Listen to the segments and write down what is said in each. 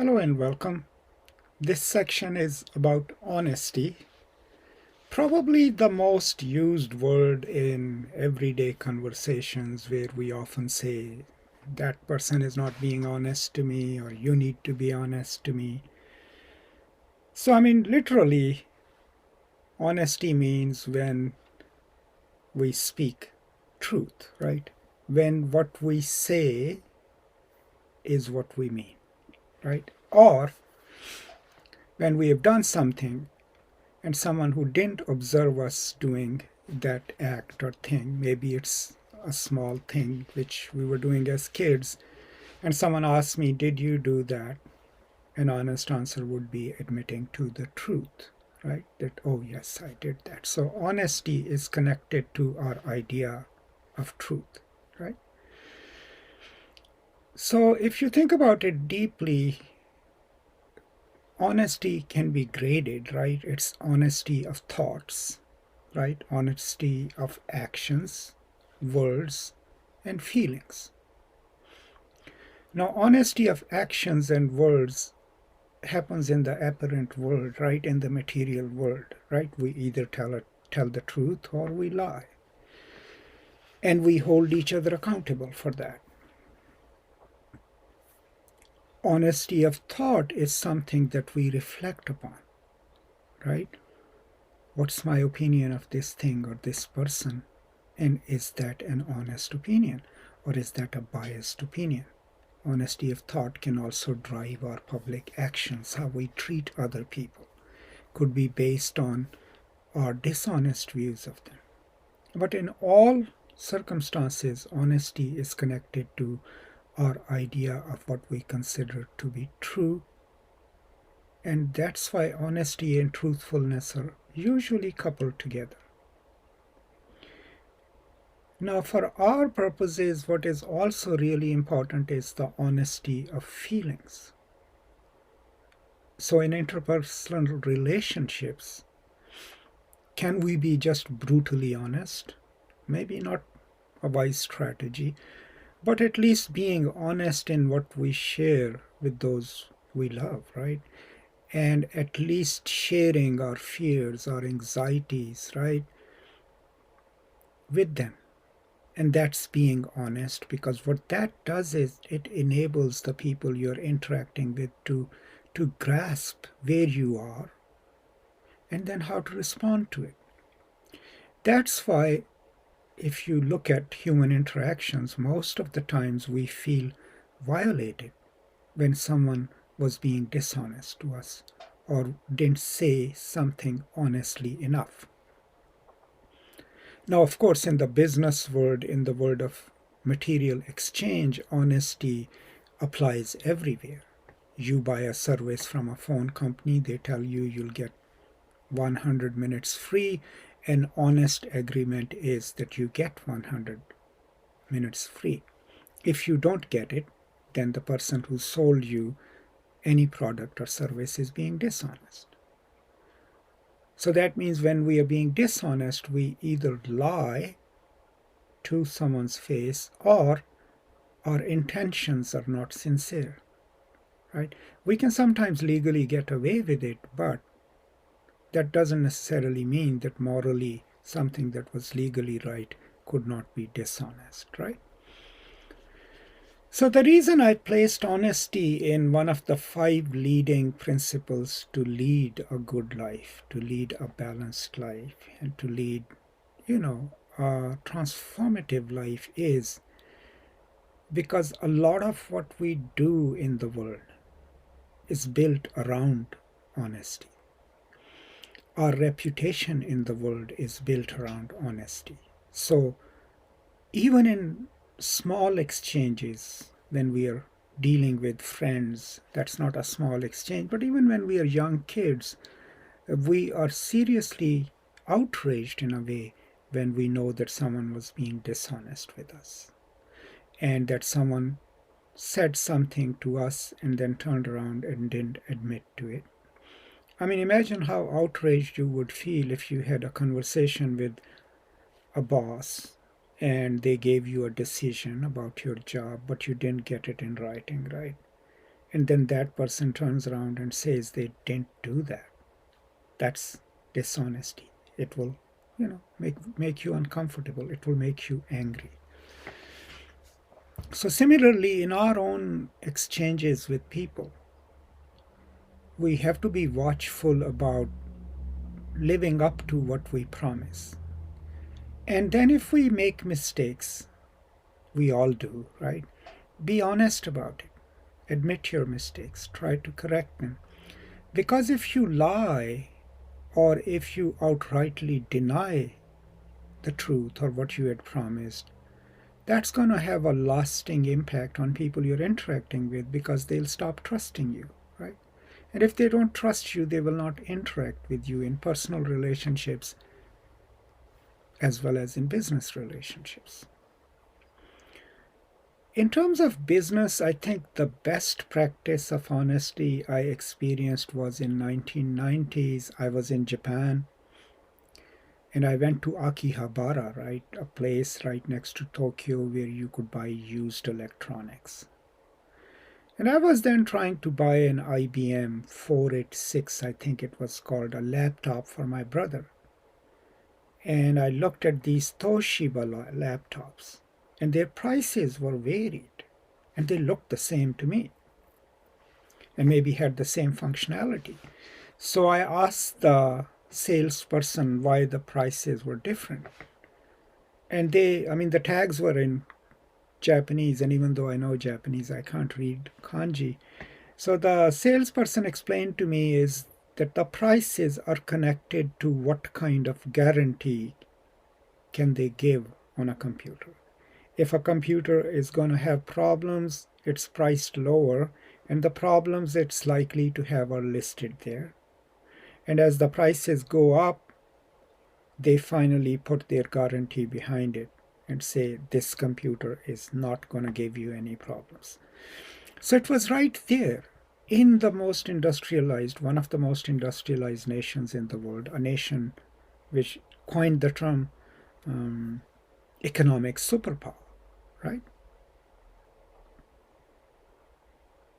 Hello and welcome. This section is about honesty, probably the most used word in everyday conversations where we often say, that person is not being honest to me, or you need to be honest to me. So, literally, honesty means when we speak truth, right? When what we say is what we mean, right? Or when we have done something and someone who didn't observe us doing that act or thing, maybe it's a small thing which we were doing as kids, and someone asks me, did you do that? An honest answer would be admitting to the truth, right? That, oh yes, I did that. So honesty is connected to our idea of truth, right? So if you think about it deeply, honesty can be graded, right? It's honesty of thoughts, right? Honesty of actions, words, and feelings. Now, honesty of actions and words happens in the apparent world, right? In the material world, right? We either tell the truth or we lie. And we hold each other accountable for that. Honesty of thought is something that we reflect upon, right? What's my opinion of this thing or this person? And is that an honest opinion, or is that a biased opinion? Honesty of thought can also drive our public actions. How we treat other people could be based on our dishonest views of them. But in all circumstances, honesty is connected to our idea of what we consider to be true. And that's why honesty and truthfulness are usually coupled together. Now, for our purposes, what is also really important is the honesty of feelings. So in interpersonal relationships, can we be just brutally honest? Maybe not a wise strategy, but at least being honest in what we share with those we love, right? And at least sharing our fears, our anxieties, right, with them. And that's being honest, because what that does is it enables the people you're interacting with to grasp where you are and then how to respond to it. That's why if you look at human interactions, most of the times we feel violated when someone was being dishonest to us or didn't say something honestly enough. Now, of course, in the business world, in the world of material exchange, honesty applies everywhere. You buy a service from a phone company, they tell you you'll get 100 minutes free. An honest agreement is that you get 100 minutes free. If you don't get it, then the person who sold you any product or service is being dishonest. So that means when we are being dishonest, we either lie to someone's face or our intentions are not sincere, right? We can sometimes legally get away with it, but that doesn't necessarily mean that morally something that was legally right could not be dishonest, right? So the reason I placed honesty in one of the 5 leading principles to lead a good life, to lead a balanced life, and to lead, a transformative life is because a lot of what we do in the world is built around honesty. Our reputation in the world is built around honesty. So even in small exchanges, when we are dealing with friends, that's not a small exchange, but even when we are young kids, we are seriously outraged in a way when we know that someone was being dishonest with us and that someone said something to us and then turned around and didn't admit to it. Imagine how outraged you would feel if you had a conversation with a boss and they gave you a decision about your job, but you didn't get it in writing, right? and then that person turns around and says they didn't do that. That's dishonesty. It will, make you uncomfortable. It will make you angry. So similarly, in our own exchanges with people, we have to be watchful about living up to what we promise. And then if we make mistakes, we all do, right? Be honest about it. Admit your mistakes. Try to correct them. Because if you lie, or if you outrightly deny the truth or what you had promised, that's going to have a lasting impact on people you're interacting with, because they'll stop trusting you, right? And if they don't trust you, they will not interact with you in personal relationships as well as in business relationships. In terms of business, I think the best practice of honesty I experienced was in 1990s. I was in Japan, and I went to Akihabara, right, a place right next to Tokyo where you could buy used electronics. And I was then trying to buy an IBM 486, I think it was called, a laptop for my brother. And I looked at these Toshiba laptops, and their prices were varied, and they looked the same to me, and maybe had the same functionality. So I asked the salesperson why the prices were different. And the tags were in Japanese, and even though I know Japanese, I can't read kanji. So the salesperson explained to me is that the prices are connected to what kind of guarantee can they give on a computer. If a computer is going to have problems, it's priced lower, and the problems it's likely to have are listed there. And as the prices go up, they finally put their guarantee behind it and say this computer is not going to give you any problems. So it was right there in the most industrialized, one of the most industrialized nations in the world, a nation which coined the term economic superpower, right?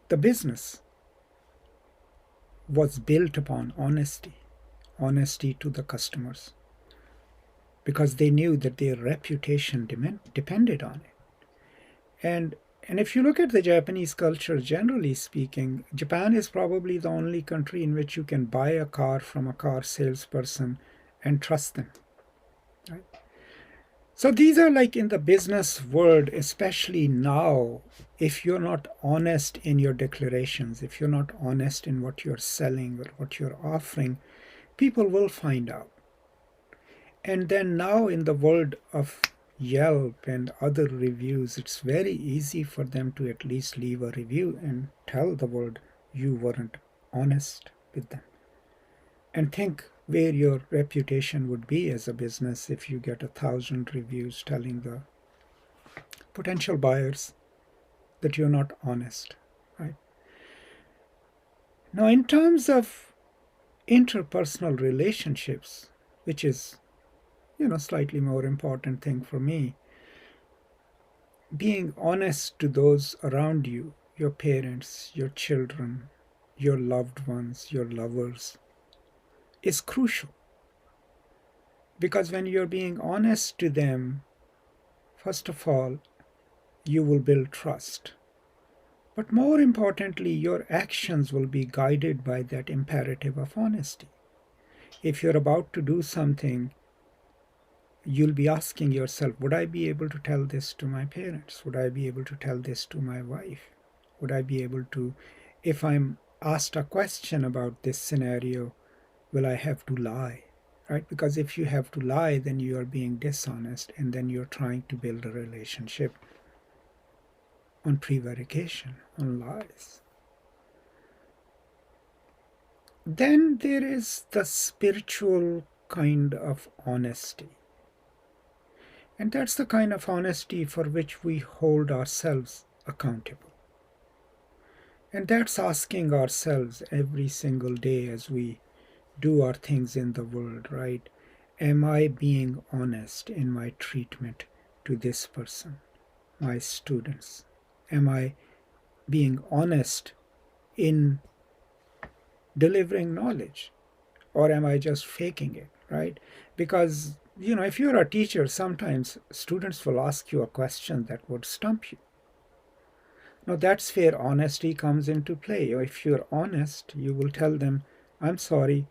The business was built upon honesty to the customers, because they knew that their reputation depended on it. And if you look at the Japanese culture, generally speaking, Japan is probably the only country in which you can buy a car from a car salesperson and trust them, right? So these are like in the business world, especially now, if you're not honest in your declarations, if you're not honest in what you're selling or what you're offering, people will find out. And then now in the world of Yelp and other reviews, it's very easy for them to at least leave a review and tell the world you weren't honest with them. And think where your reputation would be as a business if you get 1,000 reviews telling the potential buyers that you're not honest, right? Now, in terms of interpersonal relationships, which is slightly more important thing for me, being honest to those around you, your parents, your children, your loved ones, your lovers, is crucial. Because when you're being honest to them, first of all, you will build trust. But more importantly, your actions will be guided by that imperative of honesty. If you're about to do something, you'll be asking yourself, would I be able to tell this to my parents? Would I be able to tell this to my wife? Would I be able to, if I'm asked a question about this scenario, will I have to lie? Right? Because if you have to lie, then you are being dishonest, and then you're trying to build a relationship on prevarication, on lies. Then there is the spiritual kind of honesty. And that's the kind of honesty for which we hold ourselves accountable. And that's asking ourselves every single day as we do our things in the world, right? Am I being honest in my treatment to this person, my students? Am I being honest in delivering knowledge, or am I just faking it, right? Because, if you're a teacher, sometimes students will ask you a question that would stump you. Now, that's where honesty comes into play. If you're honest, you will tell them, I'm sorry,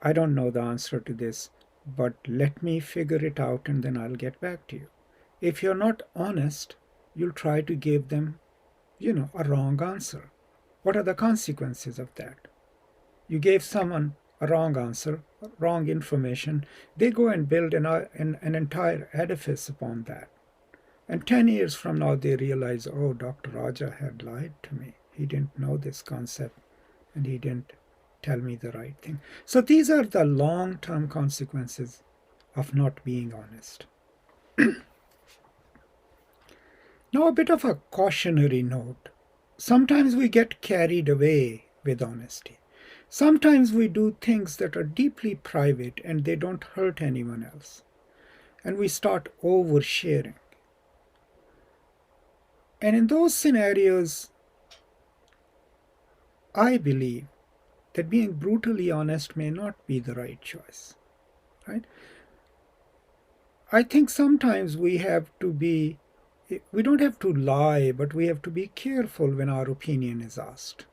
I don't know the answer to this, but let me figure it out and then I'll get back to you. If you're not honest, you'll try to give them, a wrong answer. What are the consequences of that? You gave someone a wrong answer, wrong information. They go and build an entire edifice upon that. And 10 years from now, they realize, oh, Dr. Raja had lied to me. He didn't know this concept and he didn't tell me the right thing. So these are the long-term consequences of not being honest. Now, a bit of a cautionary note. Sometimes we get carried away with honesty. Sometimes we do things that are deeply private and they don't hurt anyone else. And we start oversharing. And in those scenarios, I believe that being brutally honest may not be the right choice. Right? I think sometimes we don't have to lie, but we have to be careful when our opinion is asked.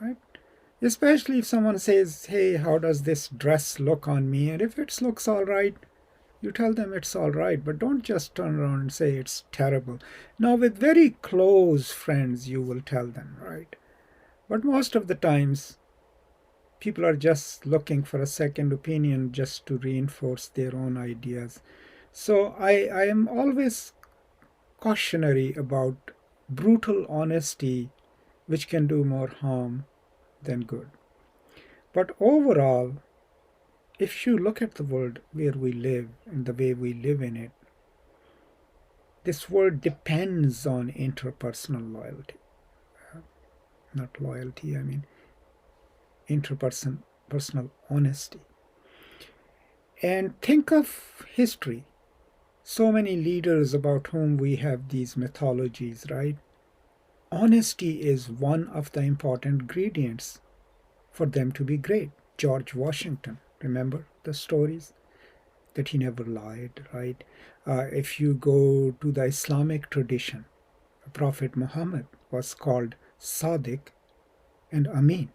Right? Especially if someone says, hey, how does this dress look on me? And if it looks all right, you tell them it's all right, but don't just turn around and say it's terrible. Now, with very close friends, you will tell them, right? But most of the times, people are just looking for a second opinion just to reinforce their own ideas. So I am always cautionary about brutal honesty, which can do more harm than good. But overall, if you look at the world where we live and the way we live in it, this world depends on interpersonal loyalty. Not loyalty, I mean interpersonal honesty. And think of history. So many leaders about whom we have these mythologies, right? Honesty is one of the important ingredients for them to be great. George Washington, remember the stories? That he never lied, right? If you go to the Islamic tradition, Prophet Muhammad was called Sadiq and Amin.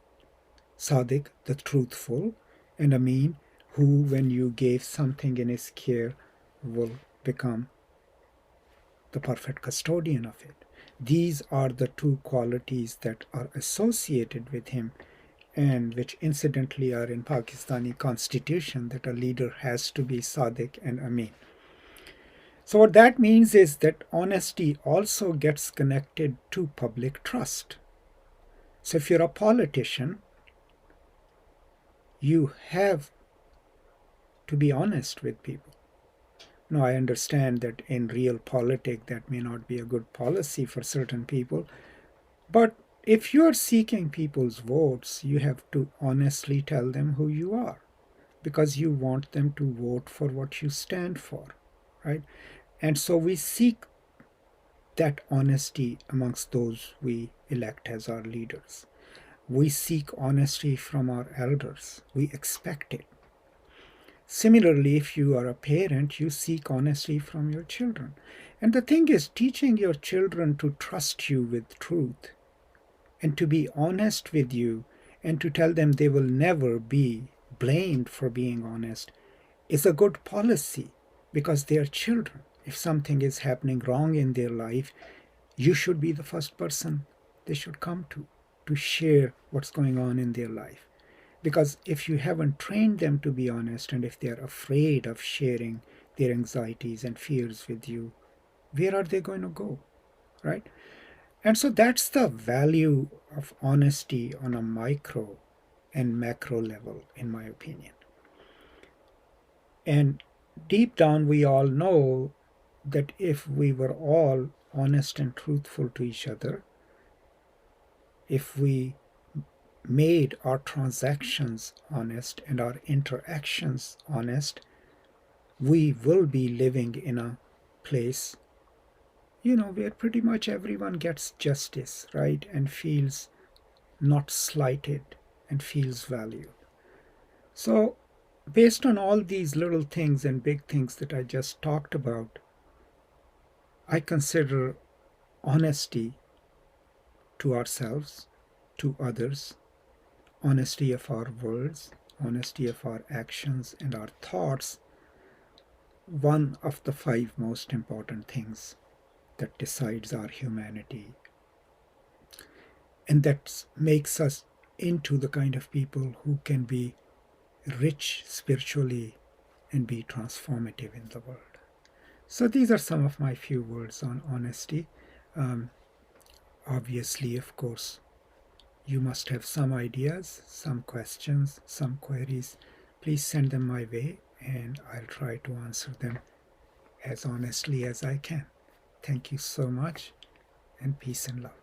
Sadiq, the truthful, and Amin, who, when you gave something in his care, will become the perfect custodian of it. These are the two qualities that are associated with him, and which incidentally are in Pakistani constitution, that a leader has to be Sadiq and Amin. So what that means is that honesty also gets connected to public trust. So if you're a politician, you have to be honest with people. Now, I understand that in real politics that may not be a good policy for certain people, but if you are seeking people's votes, you have to honestly tell them who you are, because you want them to vote for what you stand for, right? And so we seek that honesty amongst those we elect as our leaders. We seek honesty from our elders. We expect it. Similarly, if you are a parent, you seek honesty from your children. And the thing is, teaching your children to trust you with truth and to be honest with you and to tell them they will never be blamed for being honest is a good policy, because they are children. If something is happening wrong in their life, you should be the first person they should come to share what's going on in their life. Because if you haven't trained them to be honest, and if they're afraid of sharing their anxieties and fears with you, where are they going to go, right? And so that's the value of honesty on a micro and macro level, in my opinion. And deep down, we all know that if we were all honest and truthful to each other, if we made our transactions honest and our interactions honest, we will be living in a place, where pretty much everyone gets justice, right? And feels not slighted, and feels valued. So, based on all these little things and big things that I just talked about, I consider honesty to ourselves, to others, honesty of our words, honesty of our actions and our thoughts, one of the 5 most important things that decides our humanity and that makes us into the kind of people who can be rich spiritually and be transformative in the world. So these are some of my few words on honesty. Obviously, of course, you must have some ideas, some questions, some queries. Please send them my way and I'll try to answer them as honestly as I can. Thank you so much, and peace and love.